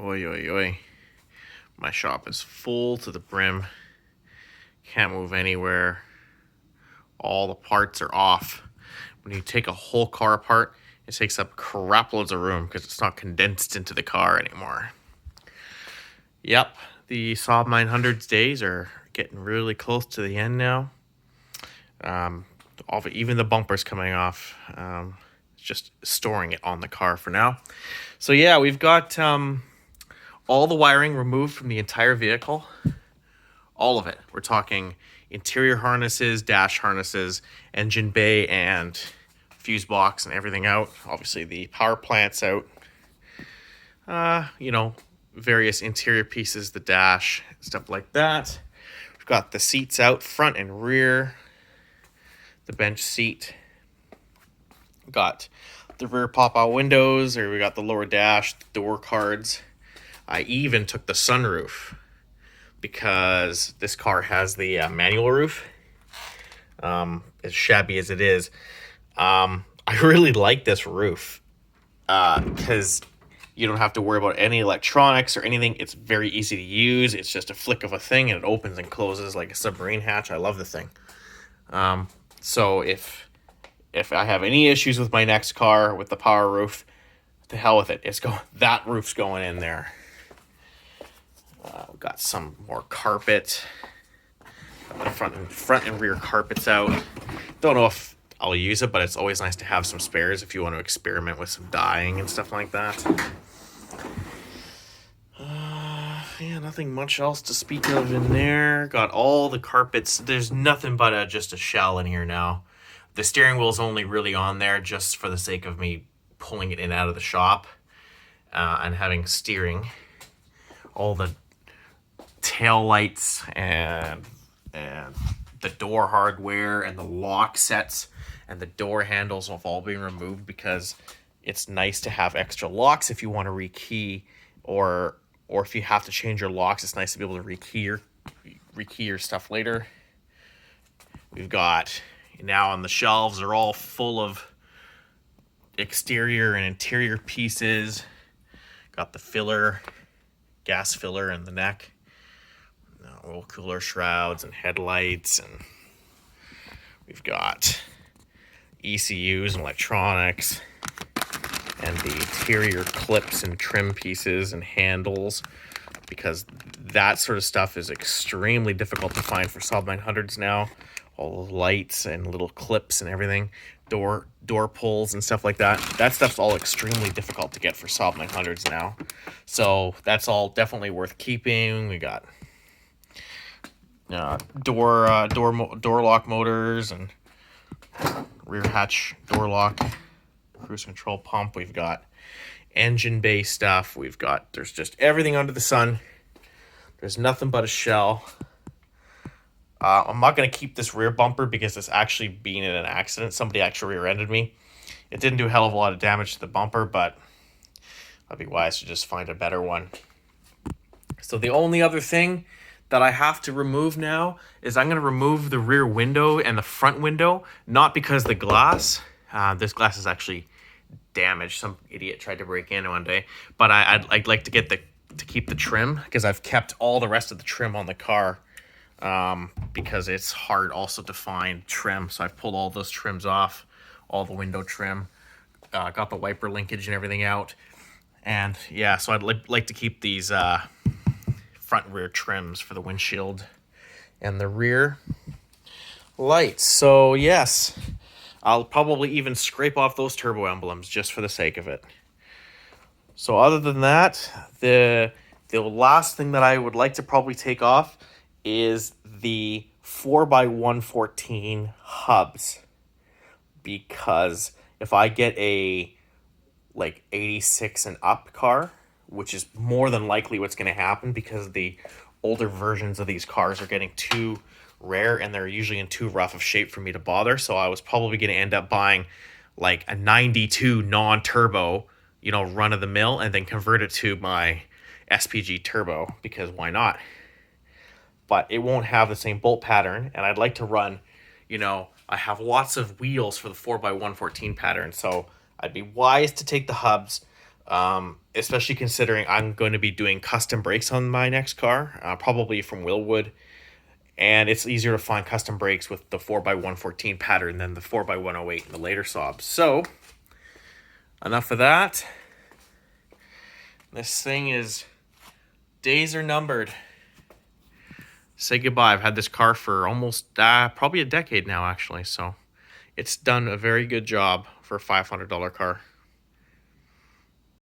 Oi, oi, oi. My shop is full to the brim. Can't move anywhere. All the parts are off. When you take a whole car apart, it takes up crap loads of room because it's not condensed into the car anymore. Yep, the Saab 900's days are getting really close to the end now. Even the bumper's coming off. Just storing it on the car for now. So yeah, we've got all the wiring removed from the entire vehicle. All of it. We're talking interior harnesses, dash harnesses, engine bay, and fuse box and everything out. Obviously the power plant's out. Various interior pieces, the dash, stuff like that. We've got the seats out, front and rear. The bench seat. We've got the rear pop-out windows, or we got the lower dash, the door cards. I even took the sunroof because this car has the manual roof. As shabby as it is, I really like this roof because you don't have to worry about any electronics or anything. It's very easy to use. It's just a flick of a thing and it opens and closes like a submarine hatch. I love the thing. So if I have any issues with my next car with the power roof, to hell with it. That roof's going in there. We've got some more carpet. Got the front and rear carpets out. Don't know if I'll use it, but it's always nice to have some spares if you want to experiment with some dyeing and stuff like that. Nothing much else to speak of in there. Got all the carpets. There's nothing but just a shell in here now. The steering wheel's only really on there just for the sake of me pulling it in out of the shop and having steering. All the tail lights and the door hardware and the lock sets and the door handles have all been removed because it's nice to have extra locks if you want to rekey or if you have to change your locks. It's nice to be able to rekey your stuff later. We've got now on the shelves are all full of exterior and interior pieces. Got the filler, gas filler in the neck, oil cooler shrouds and headlights, and we've got ECUs and electronics and the interior clips and trim pieces and handles, because that sort of stuff is extremely difficult to find for Saab 900s now. All the lights and little clips and everything, door pulls and stuff like that. That stuff's all extremely difficult to get for Saab 900s now. So that's all definitely worth keeping. We got door lock motors and rear hatch door lock, cruise control pump. We've got engine bay stuff. There's just everything under the sun. There's nothing but a shell. I'm not going to keep this rear bumper because it's actually been in an accident. Somebody actually rear-ended me. It didn't do a hell of a lot of damage to the bumper, but I'd be wise to just find a better one. So the only other thing that I have to remove now is I'm going to remove the rear window and the front window, not because the glass. This glass is actually damaged. Some idiot tried to break in one day, but I'd like to keep the trim because I've kept all the rest of the trim on the car. Because it's hard also to find trim, so I've pulled all those trims off, all the window trim, got the wiper linkage and everything out, and yeah, so I'd like to keep these front and rear trims for the windshield and the rear lights. So yes, I'll probably even scrape off those turbo emblems just for the sake of it. So other than that, the last thing that I would like to probably take off is the 4x114 hubs, because if I get a 86 and up car, which is more than likely what's going to happen because the older versions of these cars are getting too rare and they're usually in too rough of shape for me to bother, so I was probably going to end up buying like a 92 non-turbo, run of the mill, and then convert it to my SPG turbo, because why not? But it won't have the same bolt pattern, and I'd like to run, I have lots of wheels for the 4x114 pattern, so I'd be wise to take the hubs. Especially considering I'm going to be doing custom brakes on my next car, probably from Willwood. And it's easier to find custom brakes with the 4x114 pattern than the 4x108 in the later Saabs. So, enough of that. This thing is, days are numbered. Say goodbye. I've had this car for almost, probably a decade now, actually. So, it's done a very good job for a $500 car.